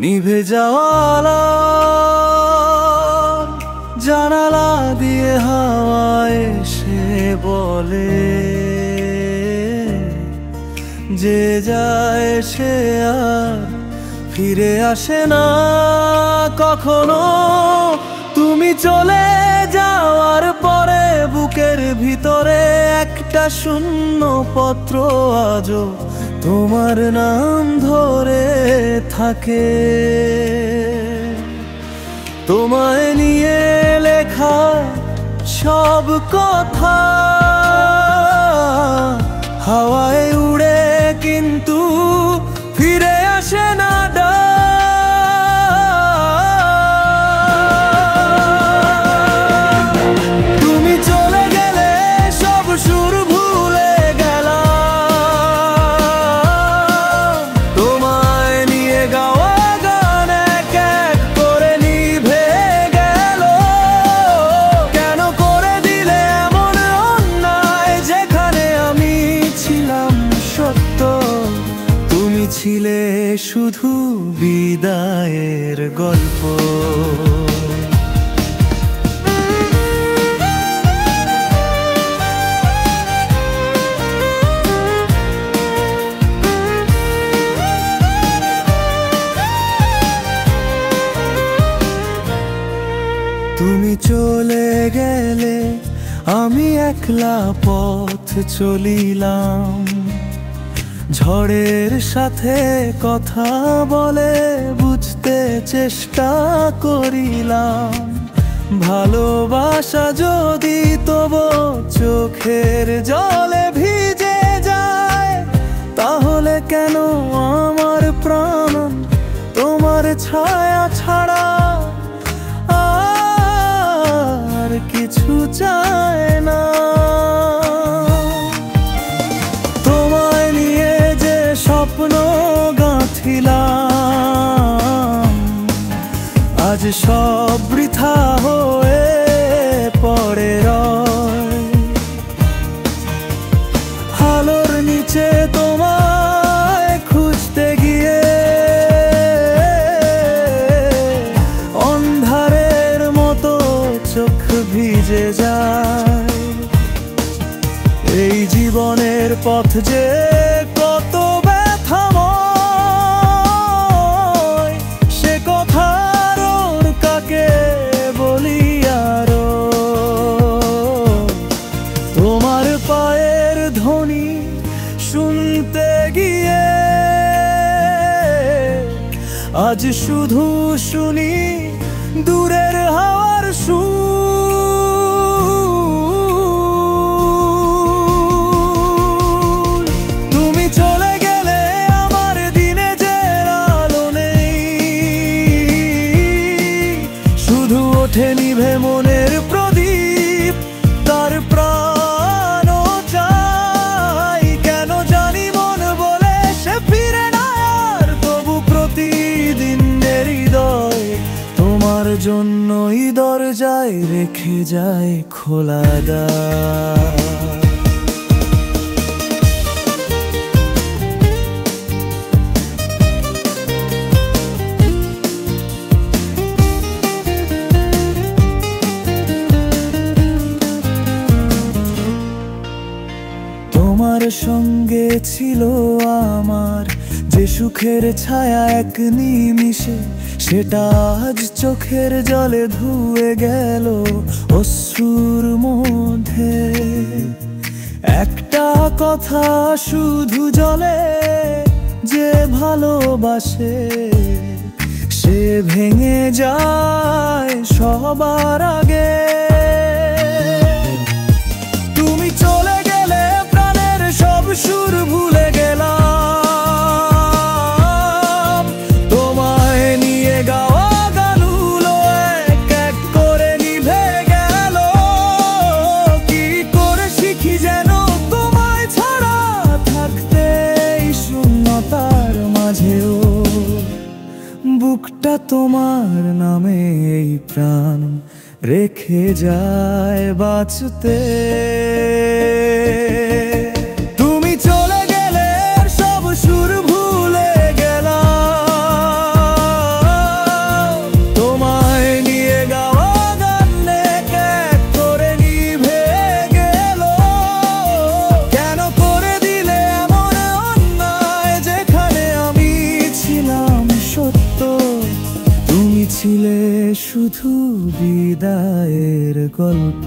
নিভে যাওয়া আলোর জানালা দিয়ে হাওয়া এসে বলে, যে যায় সে আর ফিরে আসে না কখনো। তুমি চলে যাওয়ার পরে বুকের ভিতরে একটা শূন্য পত্র আজও তোমার নাম ধরে থাকে। তোমায় নিয়ে লেখা সব কথা হাওয়ায় উড়ে কিন্তু ফিরে আসে না। তুমি চলে গেলে সব সুর ভুলে গেলাম, তোমায় নিয়ে গাওয়া গান এক এক করে নিভে গেল। কেন করে দিলে এমন অন্যায়, যেখানে আমি ছিলাম সত্য, তুমি ছিলে শুধু বিদায়ের গল্প। তুমি চলে গেলে আমি একলা পথ চলিলাম, ঝড়ের সাথে কথা বলে বুঝতে চেষ্টা করিলাম। ভালোবাসা যদি তবু চোখের জলে ভিজে যায়, তাহলে কেন আমার প্রাণ তোমার ছায়া ছাড়া আর কিছু চায় না। তোমায় নিয়ে যে স্বপ্ন গাঁথিলাম, আজ সব বৃথা হয়ে পড়ে রয়। আলোর নিচে তোমায় খুঁজতে গিয়ে অন্ধারের মতো চোখ ভিজে যায়। এই জীবনের পথ যে কত ব্যথাময়, সে কথা আর কাকে বলি আরো। তোমার পায়ের ধ্বনি শুনতে গিয়ে আজ শুধু শুনি দূরের হাওয়ার সুর। তুমি চলে গেলে আমার দিনে যে আলো নেই, শুধু ওঠে নিভে মনের প্রদীপ, তার প্রাণও চাই। কেন জানি মন বলে সে ফিরে না আর, তবু প্রতিদিন হৃদয় তোমার জন্যই দরজায় রেখে যায় খোলা দ্বার। তোমার সঙ্গে ছিল আমার যে সুখের ছায়া এক নিমিষে, সেটা আজ চোখের জলে ধুয়ে গেল অশ্রুর মধ্যে। একটা কথা শুধু জলে, যে ভালোবাসে সে ভেঙে যায় সবার আগে। তুমি চলে গেলে প্রাণের সব সুর ভুলে গেলাম, তোমায় নিয়ে গাওয়া গানগুলো এক এক করে নিভে গেল। কি করে শিখি যেন তোমায় ছাড়া থাকতে, এই শূন্যতার মাঝেও বুকটা তোমার নামে এই প্রাণ রেখে যায় বাঁচতে। তুমি চলে গেলে সব সুর ভুলে গেলাম, শুধু বিদায়ের গল্প।